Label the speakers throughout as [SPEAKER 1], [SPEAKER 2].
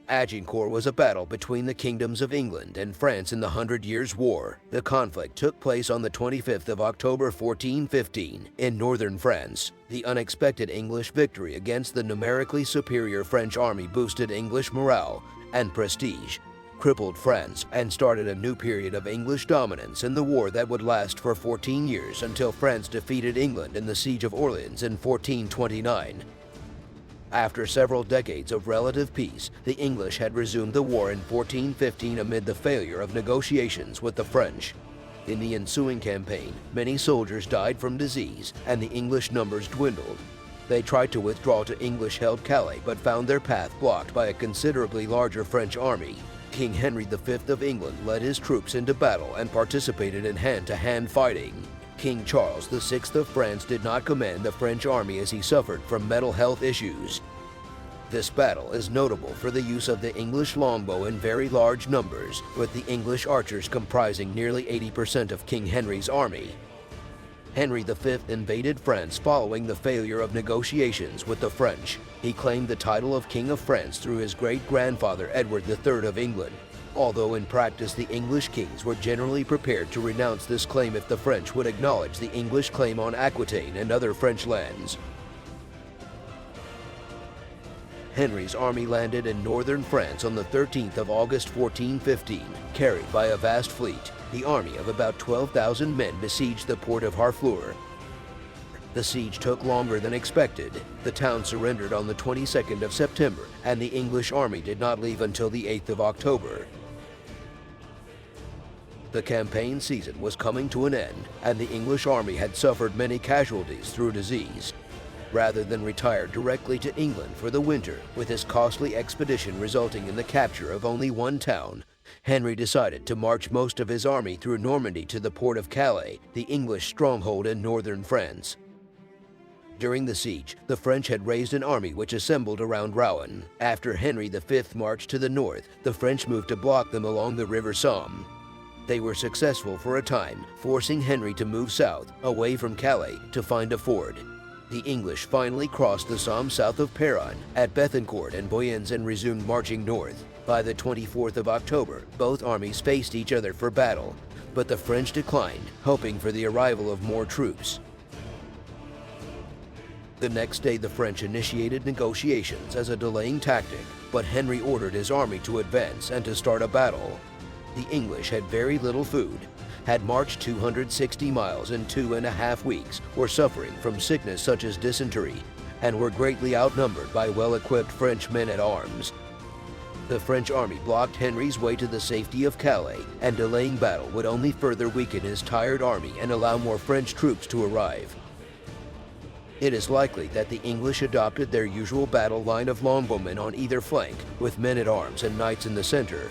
[SPEAKER 1] Agincourt was a battle between the kingdoms of England and France in the Hundred Years' War. The conflict took place on the 25th of October 1415 in northern France. The unexpected English victory against the numerically superior French army boosted English morale and prestige, crippled France, and started a new period of English dominance in the war that would last for 14 years until France defeated England in the Siege of Orleans in 1429. After several decades of relative peace, the English had resumed the war in 1415 amid the failure of negotiations with the French. In the ensuing campaign, many soldiers died from disease, and the English numbers dwindled. They tried to withdraw to English-held Calais, but found their path blocked by a considerably larger French army. King Henry V of England led his troops into battle and participated in hand-to-hand fighting. King Charles VI of France did not command the French army as he suffered from mental health issues. This battle is notable for the use of the English longbow in very large numbers, with the English archers comprising nearly 80% of King Henry's army. Henry V invaded France following the failure of negotiations with the French. He claimed the title of King of France through his great-grandfather Edward III of England. Although in practice the English kings were generally prepared to renounce this claim if the French would acknowledge the English claim on Aquitaine and other French lands. Henry's army landed in northern France on the 13th of August 1415, carried by a vast fleet. The army of about 12,000 men besieged the port of Harfleur. The siege took longer than expected. The town surrendered on the 22nd of September, and the English army did not leave until the 8th of October. The campaign season was coming to an end, and the English army had suffered many casualties through disease. Rather than retire directly to England for the winter, with his costly expedition resulting in the capture of only one town, Henry decided to march most of his army through Normandy to the port of Calais, the English stronghold in northern France. During the siege, the French had raised an army which assembled around Rouen. After Henry V marched to the north, the French moved to block them along the River Somme. They were successful for a time, forcing Henry to move south, away from Calais, to find a ford. The English finally crossed the Somme south of Péronne at Bethencourt and Boyens and resumed marching north. By the 24th of October, both armies faced each other for battle, but the French declined, hoping for the arrival of more troops. The next day the French initiated negotiations as a delaying tactic, but Henry ordered his army to advance and to start a battle. The English had very little food, had marched 260 miles in 2.5 weeks, were suffering from sickness such as dysentery, and were greatly outnumbered by well-equipped French men-at-arms. The French army blocked Henry's way to the safety of Calais, and delaying battle would only further weaken his tired army and allow more French troops to arrive. It is likely that the English adopted their usual battle line of longbowmen on either flank, with men-at-arms and knights in the center.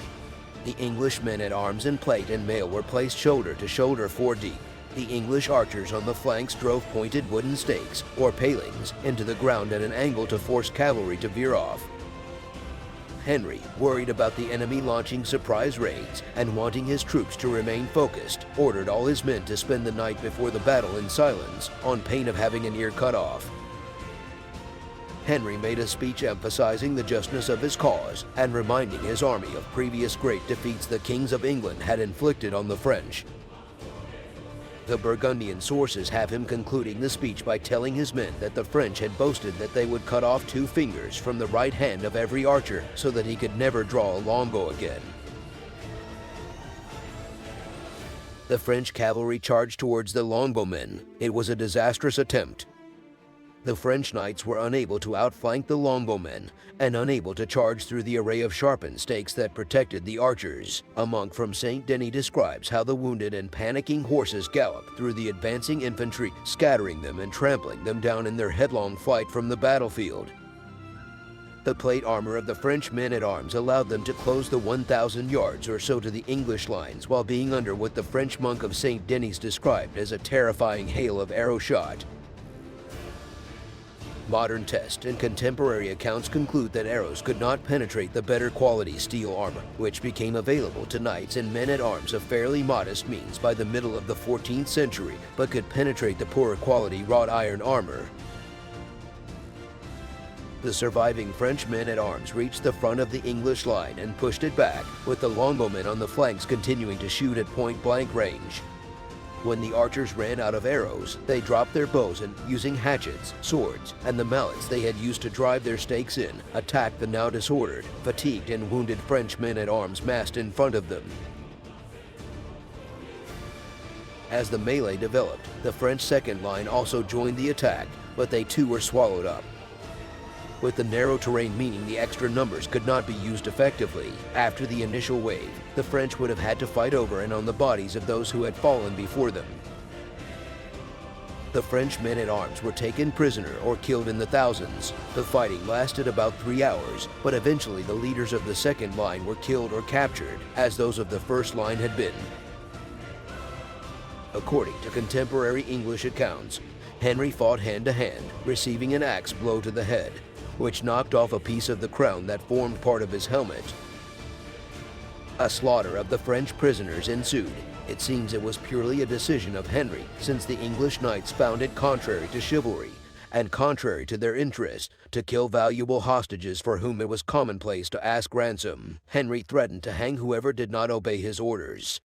[SPEAKER 1] The English men-at-arms in plate and mail were placed shoulder to shoulder 4 deep. The English archers on the flanks drove pointed wooden stakes, or palings, into the ground at an angle to force cavalry to veer off. Henry, worried about the enemy launching surprise raids and wanting his troops to remain focused, ordered all his men to spend the night before the battle in silence, on pain of having an ear cut off. Henry made a speech emphasizing the justness of his cause and reminding his army of previous great defeats the kings of England had inflicted on the French. The Burgundian sources have him concluding the speech by telling his men that the French had boasted that they would cut off 2 fingers from the right hand of every archer so that he could never draw a longbow again. The French cavalry charged towards the longbowmen. It was a disastrous attempt. The French knights were unable to outflank the longbowmen and unable to charge through the array of sharpened stakes that protected the archers. A monk from Saint Denis describes how the wounded and panicking horses galloped through the advancing infantry, scattering them and trampling them down in their headlong flight from the battlefield. The plate armor of the French men-at-arms allowed them to close the 1,000 yards or so to the English lines while being under what the French monk of Saint Denis described as a terrifying hail of arrow shot. Modern tests and contemporary accounts conclude that arrows could not penetrate the better quality steel armor, which became available to knights and men-at-arms of fairly modest means by the middle of the 14th century, but could penetrate the poorer quality wrought iron armor. The surviving French men-at-arms reached the front of the English line and pushed it back, with the longbowmen on the flanks continuing to shoot at point-blank range. When the archers ran out of arrows, they dropped their bows and, using hatchets, swords, and the mallets they had used to drive their stakes in, attacked the now disordered, fatigued, and wounded French men-at-arms massed in front of them. As the melee developed, the French second line also joined the attack, but they too were swallowed up. With the narrow terrain meaning the extra numbers could not be used effectively, after the initial wave, the French would have had to fight over and on the bodies of those who had fallen before them. The French men-at-arms were taken prisoner or killed in the thousands. The fighting lasted about 3 hours, but eventually the leaders of the second line were killed or captured, as those of the first line had been. According to contemporary English accounts, Henry fought hand-to-hand, receiving an axe blow to the head, which knocked off a piece of the crown that formed part of his helmet. A slaughter of the French prisoners ensued. It seems it was purely a decision of Henry, since the English knights found it contrary to chivalry, and contrary to their interest, to kill valuable hostages for whom it was commonplace to ask ransom. Henry threatened to hang whoever did not obey his orders.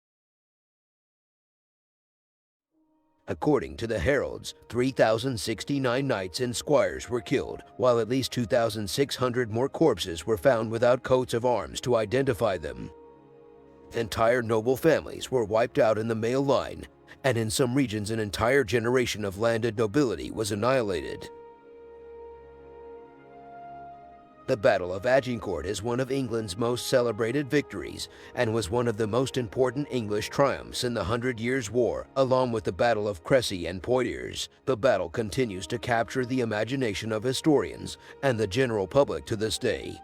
[SPEAKER 1] According to the heralds, 3,069 knights and squires were killed, while at least 2,600 more corpses were found without coats of arms to identify them. Entire noble families were wiped out in the male line, and in some regions an entire generation of landed nobility was annihilated. The Battle of Agincourt is one of England's most celebrated victories and was one of the most important English triumphs in the 100 Years' War, along with the Battle of Crécy and Poitiers. The battle continues to capture the imagination of historians and the general public to this day.